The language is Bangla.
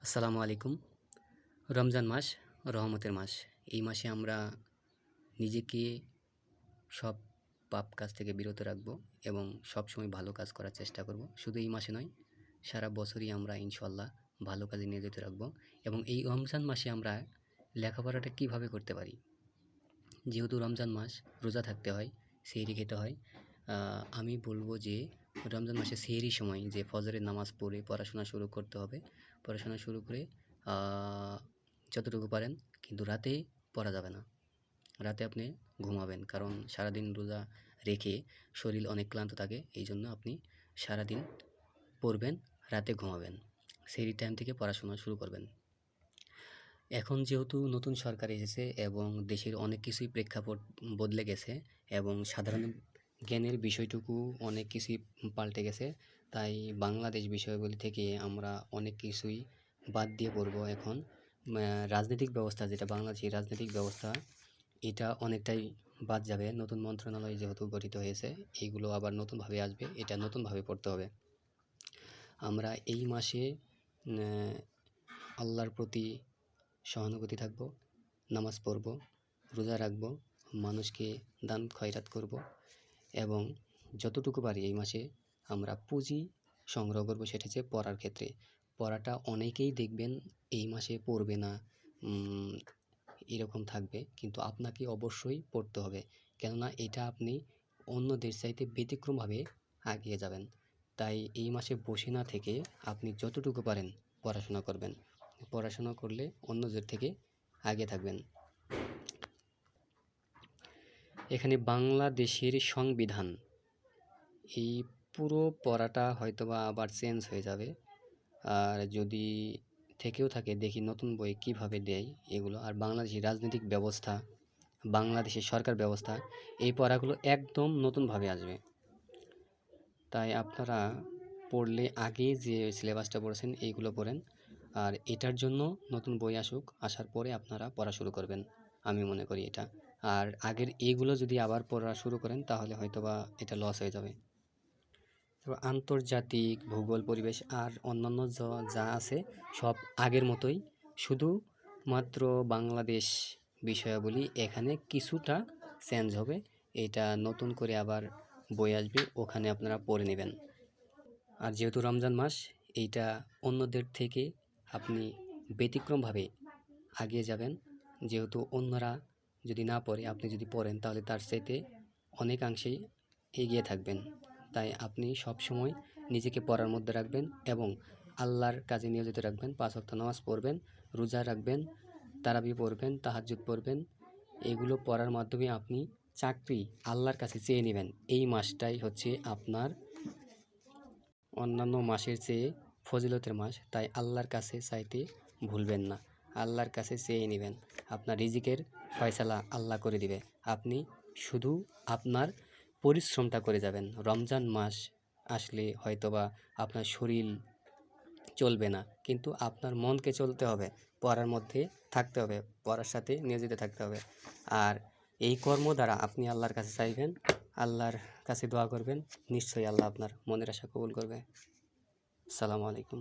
আসসালামু আলাইকুম। রমজান মাস রহমতের মাস। এই মাসে আমরা নিজেকে সব পাপ কাজ থেকে বিরত রাখব এবং সবসময় ভালো কাজ করার চেষ্টা করব। শুধু এই মাসে নয়, সারা বছরই আমরা ইনশাআল্লাহ ভালো কাজে নিয়োজিত রাখব। এবং এই রমজান মাসে আমরা লেখাপড়াটা কীভাবে করতে পারি, যেহেতু রমজান মাস রোজা থাকতে হয়, সেহরি খেতে হয়। আমি বলবো যে রমজান মাসে সেহরির সময় যে ফজরের নামাজ পড়ে পড়াশোনা শুরু করতে হবে। পড়াশোনা শুরু করে যতটুকু পারেন, কিন্তু রাতে পড়া যাবে না। রাতে আপনি ঘুমাবেন, কারণ সারাদিন রোজা রেখে শরীর অনেক ক্লান্ত থাকে। এই জন্য আপনি সারাদিন পড়বেন, রাতে ঘুমাবেন। সেহরির টাইম থেকে পড়াশোনা শুরু করবেন। এখন যেহেতু নতুন সরকার এসেছে এবং দেশের অনেক কিছুই প্রেক্ষাপট বদলে গেছে এবং সাধারণ জ্ঞানের বিষয়টুকু অনেক কিছুই পাল্টে গেছে, তাই বাংলাদেশ বিষয়গুলি থেকে আমরা অনেক কিছুই বাদ দিয়ে পড়ব এখন। রাজনৈতিক ব্যবস্থা, যেটা বাংলাদেশের রাজনৈতিক ব্যবস্থা, এটা অনেকটাই বাদ যাবে। নতুন মন্ত্রণালয় যেহেতু গঠিত হয়েছে, এইগুলো আবার নতুনভাবে আসবে, এটা নতুনভাবে পড়তে হবে। আমরা এই মাসে আল্লাহর প্রতি সহানুভূতি থাকব, নামাজ পড়ব, রোজা রাখব, মানুষকে দান খয়রাত করব এবং যতটুকু পারি এই মাসে আমরা পুঁজি সংগ্রহ করব, সেটা হচ্ছে পড়ার ক্ষেত্রে। পড়াটা অনেকেই দেখবেন এই মাসে পড়বে না, এরকম থাকবে, কিন্তু আপনাকে অবশ্যই পড়তে হবে, কেননা এটা আপনি অন্যদের চাইতে ব্যতিক্রমভাবে এগিয়ে যাবেন। তাই এই মাসে বসে না থেকে আপনি যতটুকু পারেন পড়াশোনা করবেন। পড়াশোনা করলে অন্যদের থেকে আগে থাকবেন। এখানে বাংলাদেশের সংবিধান, এই পুরো পড়াটা হয়তোবা আবার চেঞ্জ হয়ে যাবে, আর যদি থেকেও থাকে দেখি নতুন বই কিভাবে দেয় এগুলো। আর বাংলাদেশের রাজনৈতিক ব্যবস্থা, বাংলাদেশের সরকার ব্যবস্থা, এই পড়াগুলো একদম নতুনভাবে আসবে। তাই আপনারা পড়লে আগে যে সিলেবাসটা পড়েছেন এইগুলো পড়েন, আর এটার জন্য নতুন বই আসুক, আসার পরে আপনারা পড়া শুরু করবেন, আমি মনে করি এটা। আর আগের এইগুলো যদি আবার পড়া শুরু করেন তাহলে হয়তোবা এটা লস হয়ে যাবে। তো আন্তর্জাতিক ভূগোল, পরিবেশ আর অন্যান্য যা আছে সব আগের মতোই, শুধুমাত্র বাংলাদেশ বিষয়াবলী এখানে কিছুটা চেঞ্জ হবে। এটা নতুন করে আবার বই আসবে, ওখানে আপনারা পড়ে নেবেন। আর যেহেতু রমজান মাস, এইটা অন্যদের থেকে আপনি ব্যতিক্রমভাবে এগিয়ে যাবেন। যেহেতু অন্যরা যদি না পড়ে, আপনি যদি পড়েন, তাহলে তার চাইতে অনেকাংশেই এগিয়ে থাকবেন। তাই আপনি সবসময় নিজেকে পড়ার মধ্যে রাখবেন এবং আল্লাহর কাজে নিয়োজিত রাখবেন। 5 ওয়াক্ত নামাজ পড়বেন, রোজা রাখবেন, তারাবি পড়বেন, তাহাজ্জুদ পড়বেন। এগুলো পড়ার মাধ্যমে আপনি চাকরি আল্লাহর কাছে চেয়ে নেবেন। এই মাসটাই হচ্ছে আপনার অন্যান্য মাসের চেয়ে ফজিলতের মাস, তাই আল্লাহর কাছে চাইতে ভুলবেন না। আল্লাহর কাছে চেয়ে নেবেন, আপনার রিজিকের ফয়সালা আল্লাহ করে দিবে। আপনি শুধু আপনার পরিশ্রমটা করে যাবেন। রমজান মাস আসলে হয়তোবা আপনার শরীর চলবে না, কিন্তু আপনার মনকে চলতে হবে, পড়ার মধ্যে থাকতে হবে, পড়ার সাথে নিয়োজিত থাকতে হবে। আর এই কর্ম দ্বারা আপনি আল্লাহর কাছে চাইবেন, আল্লাহর কাছে দোয়া করবেন, নিশ্চয়ই আল্লাহ আপনার মনের আশা কবুল করবে। আসসালামু আলাইকুম।